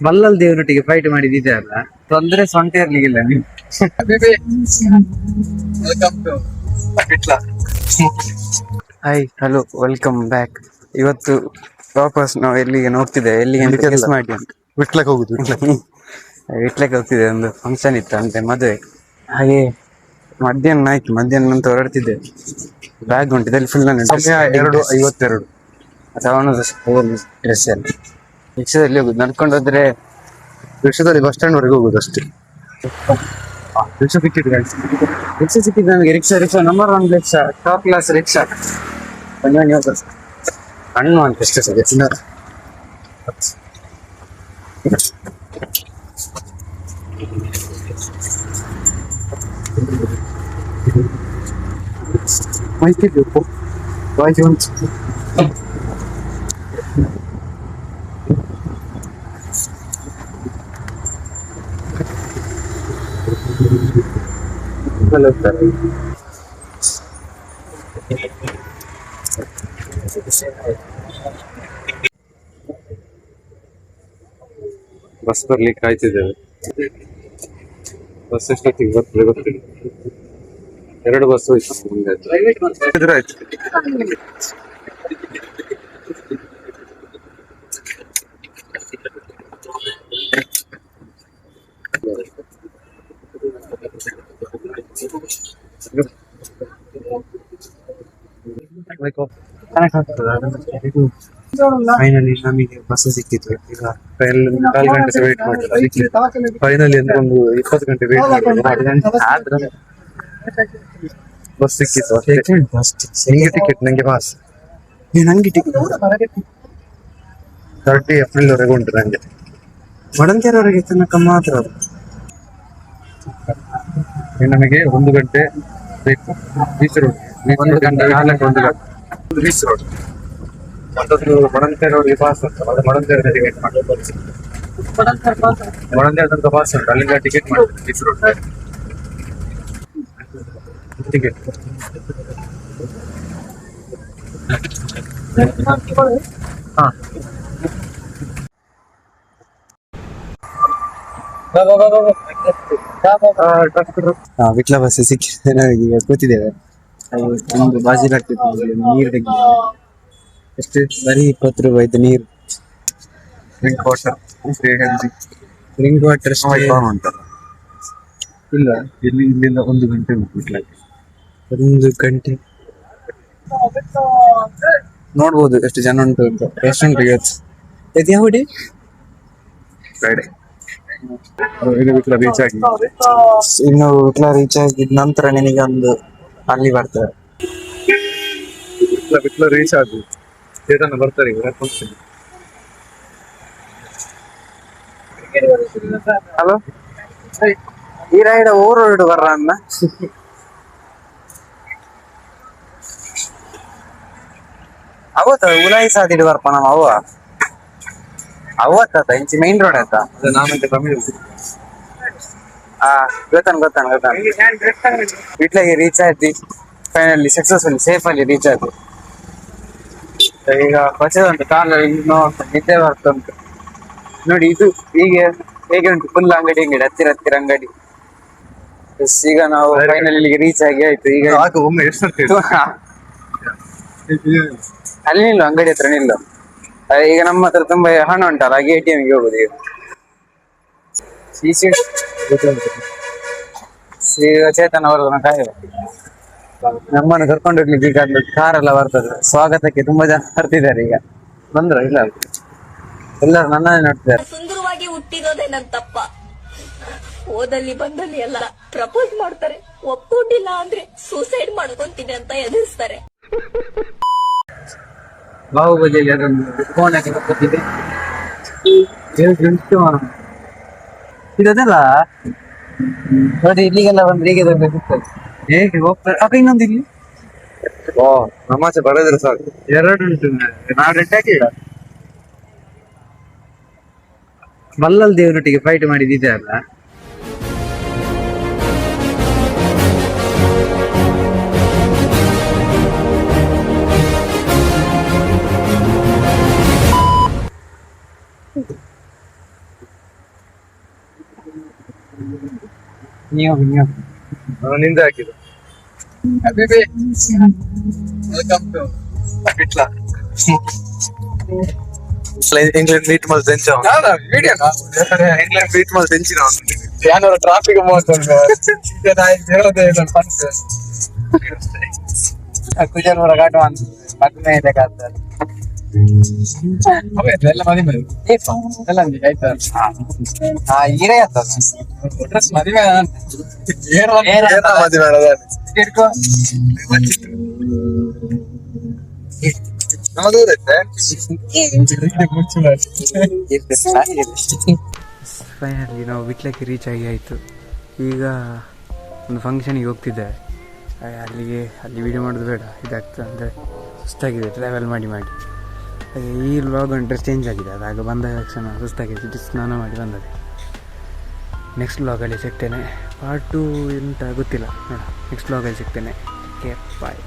ಬಲ್ಲಲ್ ದೇವರೊಟ್ಟಿಗೆ fight ಮಾಡಿದ್ದೆ ಅಲ್ಲ, ತೊಂದ್ರೆ ಸೊಂಟ ಇರ್ಲಿಕ್ಕಿಲ್ಲ ನೀವು. Hi, hello, welcome back. ಇವತ್ತು ವಾಪಸ್ ನಾವು ಎಲ್ಲಿಗೆ ಹೋಗ್ತಿದ್ದೇವೆ, ಎಲ್ಲಿಗೆ ಅಂತ ಗೆಸ್ ಮಾಡಿ. ವಿಟ್ಲಕ್ಕೆ ಹೋಗುದು. ಇಟ್ಲಕ್ಕೆ ಹೋಗ್ತಿದ್ದೆ, ಒಂದು ಫಂಕ್ಷನ್ ಇತ್ತು ಅಂತೆ, ಮದುವೆ. ಹಾಗೆ ಮಧ್ಯಾಹ್ನ ಆಯ್ತು, ಮಧ್ಯಾಹ್ನ ನಂತರ ಹೊರಡ್ತಿದ್ದೆ. Bag ಉಂಟಿದೆ full. ಸಮಯ 2:52. ತಗೊಂಡು ಡ್ರೆಸ್ ಎಲ್ಲ ರಿಕ್ಷಾದಲ್ಲಿ ಹೋಗುದು. ನಡ್ಕೊಂಡು ಹೋದ್ರೆ ರಿಕ್ಷಾದಲ್ಲಿ ಬಸ್ ಸ್ಟ್ಯಾಂಡ್ ವರೆಗೆ ಹೋಗುದು ಅಷ್ಟೇ. ರಿಕ್ಷಾ ಸಿಕ್ಕಿದ್ರೆ ರಿಕ್ಷಾ ಸಿಕ್ಕಿದ್ದು ನನಗೆ. Rickshaw number 1 rickshaw, top class rickshaw. ಹಣ್ಣು ಅಂತ ಎಷ್ಟು ಸರಿ ಬಸ್ ಬರ್ಲಿಕ್ಕೆ ಕಾಯ್ತಿದ್ದೇವೆ. ಬಸ್ ಎಷ್ಟೊತ್ತಿಗೆ ಬರ್ತದೆ ಗೊತ್ತಿಲ್ಲ. 2 ಬಸ್ ಹೋಯ್ತು ಮುಂದೆ. ಎದುರಾಯ್ತು. ಫೈನಲಿ ನಮಗೆ ಬಸ್ ಸಿಕ್ಕಿತ್ತು. ಈಗ 4 ಗಂಟೆ ವೇಟ್ ಮಾಡಿಲ್ಲ. ಫೈನಲಿ ಅಂದ್ರೆ ಒಂದು 20 ಗಂಟೆ ವೇಟ್ ಮಾಡಿಲ್ಲ. ಬಸ್ ಸಿಕ್ಕಿತ್ತು ಅಷ್ಟೇ. ನಿಂಗೆ ಟಿಕೆಟ್, ನಂಗೆ ಪಾಸ್. ನಂಗೆ ಟಿಕೆಟ್ 30 ಏಪ್ರಿಲ್ ವರೆಗೆ ಉಂಟು ನಂಗೆ. ಮಡಂತೇರವರೆಗೆ ತನಕ ಮಾತ್ರ. ನಮಗೆ 1 ಗಂಟೆ ಬೇಕು. ಬೀಚ್ ರೋಡ್ 1 ಗಂಟೆ ಬೀಚ್ ರೋಡ್. ಮತ್ತೊಂದು ಮಡಂತೇರವರೆಗೆ ಪಾಸ್ ಉಂಟು. ಅದು ಮಡಂತೇರ ಟಿಕೆಟ್ ಮಾಡಿ ಮಡಂತೇರ ತನಕ ಪಾಸ್ ಉಂಟು. ಅಲ್ಲಿಂದ ಟಿಕೆಟ್ ಮಾಡಿ beach road ticket. Vitla bus ಸಿಕ್ಕಿದೆ ನನಗೆ. ಈಗ ಕೂತಿದ್ದೇವೆ. ಒಂದು ಬಾಜಿ ಹಾಕ್ತಿದ್ದೆ, ನೀರು ತೆಗಿ. ಎಷ್ಟು ಬರೀ 20 ರೂಪಾಯಿ ನೀರು. ಡ್ರಿಂಕ್ ವಾಟರ್ ಡ್ರಿಂಕ್ ವಾಟರ್ ಉಂಟಲ್ಲ. ಇಲ್ಲ, ಇಲ್ಲಿಂದ 1 ಗಂಟೆ ಉಂಟು ವಿಟ್ಲಕ್ಕೆ. 1 ಗಂಟೆ ನೋಡ್ಬೋದು ಎಷ್ಟು ಜನ ಉಂಟು ಅಂತ. ಎಷ್ಟು ಉಂಟು ಇವತ್ತು? ಇದು ಯಾವ ಡೇ? ಫ್ರೈಡೆ. ಇದು ವಿಟ್ಲ ರೀಚ್ ಆಗಿ ಇನ್ನು ವಿಟ್ಲ ರೀಚ್ ಆಗಿದ ನಂತರ ನಿನಗೆ ಒಂದು ಅಲ್ಲಿ ಬರ್ತಾರೆ. ವಿಟ್ಲ ರೀಚ್ ಆಗಿ ಚೇತನ ಬರ್ತಾರೆ. ಈಗ ಹಲೋ, ಈ ರೈಡ್ ಓರೋಡು ಬರ್ರ ಅನ್ನ. ಅವತ್ತ ಉಲಾಯಿ ಸಾದಿಡ್ ಬರ್ಪ ನಮ್ಮ ಅವತ್ತ ಇಂಚಿ ಮೈನ್ ರೋಡ್ ಆಯ್ತಾ. ನಾನಂತೆ ಕಮ್ಮಿ ಗೊತ್ತಾನ ವಿಟ್ಲಾಗೆ ರೀಚ್ ಆಯ್ತು. ಫೈನಲಿ ಸಕ್ಸಸ್ಫುಲಿ ಸೇಫ್ ಅಲ್ಲಿ ರೀಚ್ ಆಯ್ತು. ಈಗ ಬಚ್ಚದಂತ ಕಾಲ ಇನ್ನೂ ನಿದ್ದೆ ಬರ್ತುಂಟು ನೋಡಿ. ಇದು ಹೀಗೆ ಹೇಗೆ ಉಂಟು, ಫುಲ್ ಅಂಗಡಿ ಹತ್ತಿರ ಅಂಗಡಿ. ಈಗ ನಾವು ಫೈನಲ್ ಇಲ್ಲಿಗೆ ರೀಚ್ ಆಗಿ ಆಯ್ತು. ಈಗ ಒಮ್ಮೆ ಎಷ್ಟು ಅಲ್ಲಿ ನಿಲ್ಲು, ಅಂಗಡಿ ಹತ್ರ ನಿಲ್ಲು. ಈಗ ನಮ್ಮ ಹತ್ರ ತುಂಬಾ ಹಣ ಉಂಟಲ್ಲ, ಹಾಗೆ ATM ಗೆ ಹೋಗುದು. ಈಗ ಚೇತನ ಅವರನ್ನ ಕಾಯುವ. ನಮ್ಮನ್ನು ಕರ್ಕೊಂಡು ಹೋಗ್ಲಿಕ್ಕೆ ಈಗ ಕಾರ್ ಎಲ್ಲ ಬರ್ತದೆ. ಸ್ವಾಗತಕ್ಕೆ ತುಂಬಾ ಜನ ಬರ್ತಿದ್ದಾರೆ. ಈಗ ಬಂದ್ರ ಇಲ್ಲ, ಎಲ್ಲರೂ ನನ್ನನ್ನೇ ನೋಡ್ತಿದ್ದಾರೆ. ಸುಂದರವಾಗಿ ಹುಟ್ಟಿರೋದೇ ನನ್ ತಪ್ಪ. ಓದಲ್ಲಿ ಬಂದಲ್ಲಿ ಎಲ್ಲ ಪ್ರಪೋಸ್ ಮಾಡ್ತಾರೆ, ಒಪ್ಕೊಂಡಿಲ್ಲ ಅಂದ್ರೆ ಸೂಸೈಡ್ ಮಾಡ್ಕೊಂತೀನಿ ಅಂತ ಎದುರಿಸ್ತಾರೆ. ಬಾಹುಬಲಿಯಲ್ಲಿ ಅದೊಂದು ಕೋಣಕ್ಕೆ ಹೋಗ್ತಿದೆ. ಇದಲ್ಲ ನೋಡಿ, ಇಲ್ಲಿಗೆಲ್ಲ ಬಂದ್ರೆ ಹೀಗೆ ಸಿಗ್ತದೆ. ಹೇಗೆ ಹೋಗ್ತಾರೆ ಅಕ್ಕ. ಇನ್ನೊಂದು ಇಲ್ಲಿ ನಮಾಚೆ ಬರೋದ್ರೆ ಸಾಕು. 2 ಉಂಟು. ನಾವು ರೆಡ್ ಹಾಕಿಲ್ಲ. ಬಲ್ಲಲ್ ದೇವರೊಟ್ಟಿಗೆ ಫೈಟ್ ಮಾಡಿದ್ದೆ ಅಲ್ಲ. ನೀವು ನಿಂದ ಹಾಕಿದ್ದು ವೆಲ್ಕಮ್ ಟು ಬಿಟ್ಲಾ ಇಂಗ್ಲೆಂಡ್ ಮೀಟ್ ಮಲ್ ತೆಂಚ ಇಂಗ್ಲೆಂಡ್ ಮೀಟ್ ಮಲ್ ತೆಂಚಿನ ಯಾನೂರ ಟ್ರಾಫಿಕ್ ಮೋಸಂಗ ಕುಜಾನೂರ ಕಾಟುವ ಪಕ್ಕನೆ ಇದೆ ಕಾಡ್ತಾರೆ ಎಲ್ಲ ಮದುವೆ ಎಲ್ಲ ಆಯ್ತು ಹೀರೇ ಆಗ್ತದ ಮದುವೆ ಇಟ್ಕೋ ಫೈನಲಿ ನಾವು ಬಿಟ್ಲಕ್ಕೆ ರೀಚ್ ಆಗಿ ಆಯಿತು. ಈಗ ಒಂದು ಫಂಕ್ಷನಿಗೆ ಹೋಗ್ತಿದ್ದೇವೆ. ಅಲ್ಲಿ ವಿಡಿಯೋ ಮಾಡೋದು ಬೇಡ, ಇದಾಗ್ತದೆ ಅಂದರೆ ಸುಸ್ತಾಗಿದೆ ಟ್ರಾವೆಲ್ ಮಾಡಿ ಮಾಡಿ. ಹಾಗೆ ಈ ವ್ಲಾಗ್ ಡ್ರೆಸ್ ಚೇಂಜ್ ಆಗಿದೆ, ಅದಾಗ ಬಂದ ತಕ್ಷಣ ಸುಸ್ತಾಗಿದೆ, ಸ್ನಾನ ಮಾಡಿ ಬಂದದೆ. ನೆಕ್ಸ್ಟ್ ವ್ಲಾಗಲ್ಲಿ ಸಿಗ್ತೇನೆ. ಪಾರ್ಟ್ 2 ಎಂತ ಗೊತ್ತಿಲ್ಲ ನೋಡ, ನೆಕ್ಸ್ಟ್ ವ್ಲಾಗಲ್ಲಿ ಸಿಗ್ತೇನೆ. Okay bye.